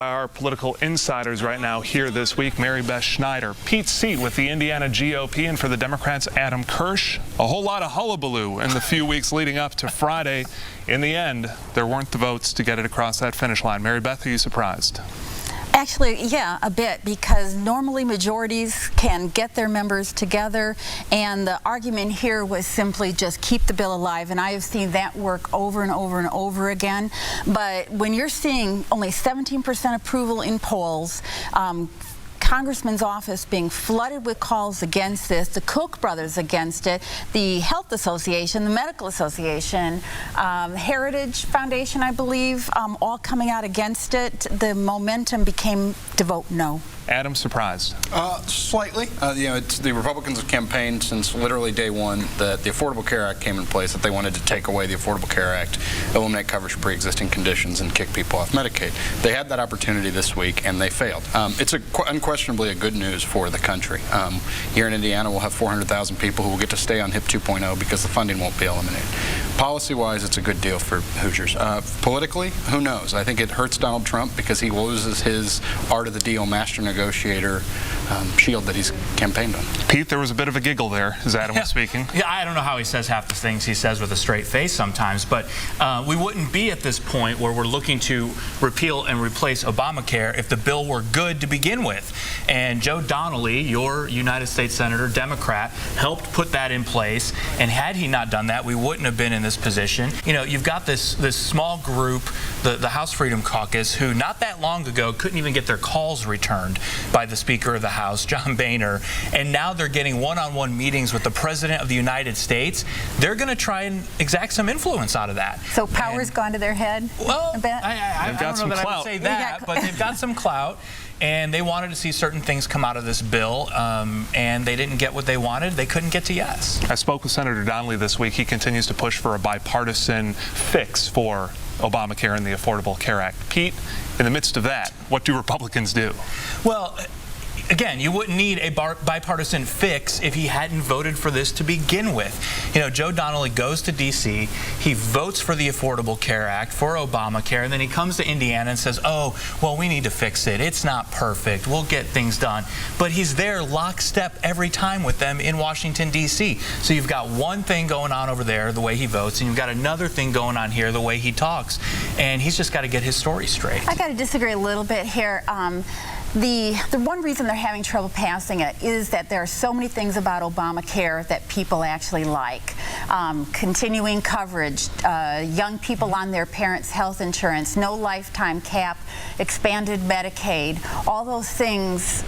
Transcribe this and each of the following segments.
Our political insiders right now here this week, Mary Beth Schneider, Pete's seat with the Indiana GOP, and for the Democrats, Adam Kirsch. A whole lot of hullabaloo in the few weeks leading up to Friday. In the end, there weren't the votes to get it across that finish line. Mary Beth, are you surprised? Actually, yeah, a bit, because normally majorities can get their members together, and the argument here was simply just keep the bill alive, and I have seen that work over and over and over again. But when you're seeing only 17% approval in polls, Congressman's office being flooded with calls against this, the Koch brothers against it, the Health Association, the Medical Association, Heritage Foundation, I believe, all coming out against it, the momentum became to vote no. Adam, surprised? Slightly. The Republicans have campaigned since literally day one that the Affordable Care Act came in place, that they wanted to take away the Affordable Care Act, eliminate coverage for pre-existing conditions, and kick people off Medicaid. They had that opportunity this week, and they failed. It's unquestionably a good news for the country. Here in Indiana, we'll have 400,000 people who will get to stay on HIP 2.0 because the funding won't be eliminated. Policy-wise, it's a good deal for Hoosiers. Politically, who knows? I think it hurts Donald Trump because he loses his art of the deal master negotiator shield that he's campaigned on. Pete, there was a bit of a giggle there as Adam was speaking. Yeah, I don't know how he says half the things he says with a straight face sometimes, but we wouldn't be at this point where we're looking to repeal and replace Obamacare if the bill were good to begin with. And Joe Donnelly, your United States Senator, Democrat, helped put that in place, and had he not done that, we wouldn't have been in this position. You know, you've got this small group, the House Freedom Caucus, who not that long ago couldn't even get their calls returned by the Speaker of the House, John Boehner, and now they're getting one-on-one meetings with the President of the United States. They're going to try and exact some influence out of that. So power's gone to their head? Well, a bit? I don't know that I would say that, but they've got some clout, and they wanted to see certain things come out of this bill, and they didn't get what they wanted. They couldn't get to yes. I spoke with Senator Donnelly this week. He continues to push for a bipartisan fix for Obamacare and the Affordable Care Act. Pete, in the midst of that, what do Republicans do? Well, again, you wouldn't need a bipartisan fix if he hadn't voted for this to begin with. You know, Joe Donnelly goes to D.C., he votes for the Affordable Care Act, for Obamacare, and then he comes to Indiana and says, oh, well, we need to fix it. It's not perfect. We'll get things done. But he's there lockstep every time with them in Washington, D.C. So you've got one thing going on over there, the way he votes, and you've got another thing going on here, the way he talks. And he's just got to get his story straight. I got to disagree a little bit here. The one reason they're having trouble passing it is that there are so many things about Obamacare that people actually like. Continuing coverage, young people on their parents' health insurance, no lifetime cap, expanded Medicaid, all those things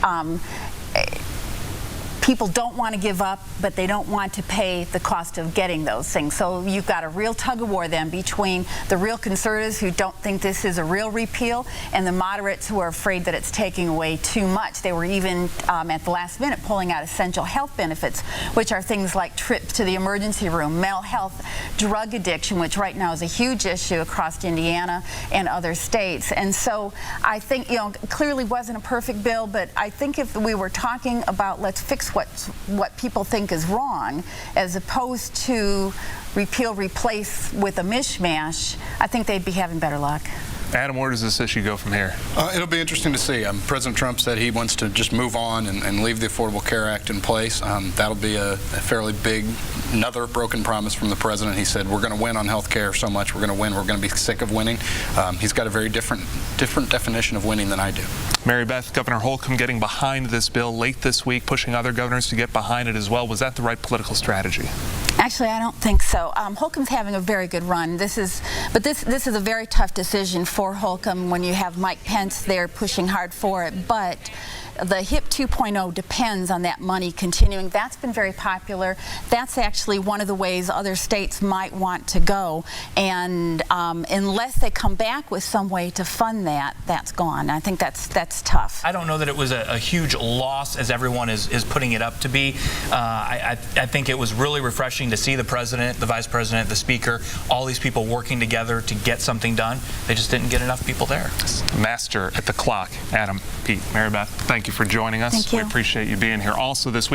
people don't want to give up, but they don't want to pay the cost of getting those things. So you've got a real tug-of-war then between the real conservatives who don't think this is a real repeal and the moderates who are afraid that it's taking away too much. They were even at the last minute pulling out essential health benefits, which are things like trips to the emergency room, mental health, drug addiction, which right now is a huge issue across Indiana and other states. And so I think, you know, clearly wasn't a perfect bill, but I think if we were talking about let's fix what people think is wrong, as opposed to repeal, replace with a mishmash, I think they'd be having better luck. Adam, where does this issue go from here? It'll be interesting to see. President Trump said he wants to just move on and leave the Affordable Care Act in place. That'll be a fairly big, another broken promise from the president. He said, we're going to win on health care so much, we're going to win, we're going to be sick of winning. He's got a very different definition of winning than I do. Mary Beth, Governor Holcomb getting behind this bill late this week, pushing other governors to get behind it as well. Was that the right political strategy? Actually, I don't think so. Holcomb's having a very good run. This is a very tough decision for Holcomb when you have Mike Pence there pushing hard for it. But the HIP 2.0 depends on that money continuing. That's been very popular. That's actually one of the ways other states might want to go. And unless they come back with some way to fund that, that's gone. I think that's tough. I don't know that it was a huge loss as everyone is putting it up to be. I think it was really refreshing to see the president, the vice president, the speaker, all these people working together to get something done. They just didn't get enough people there. Master at the clock, Adam, Pete, Mary Beth, thank you for joining us. Thank you. We appreciate you being here. Also this week,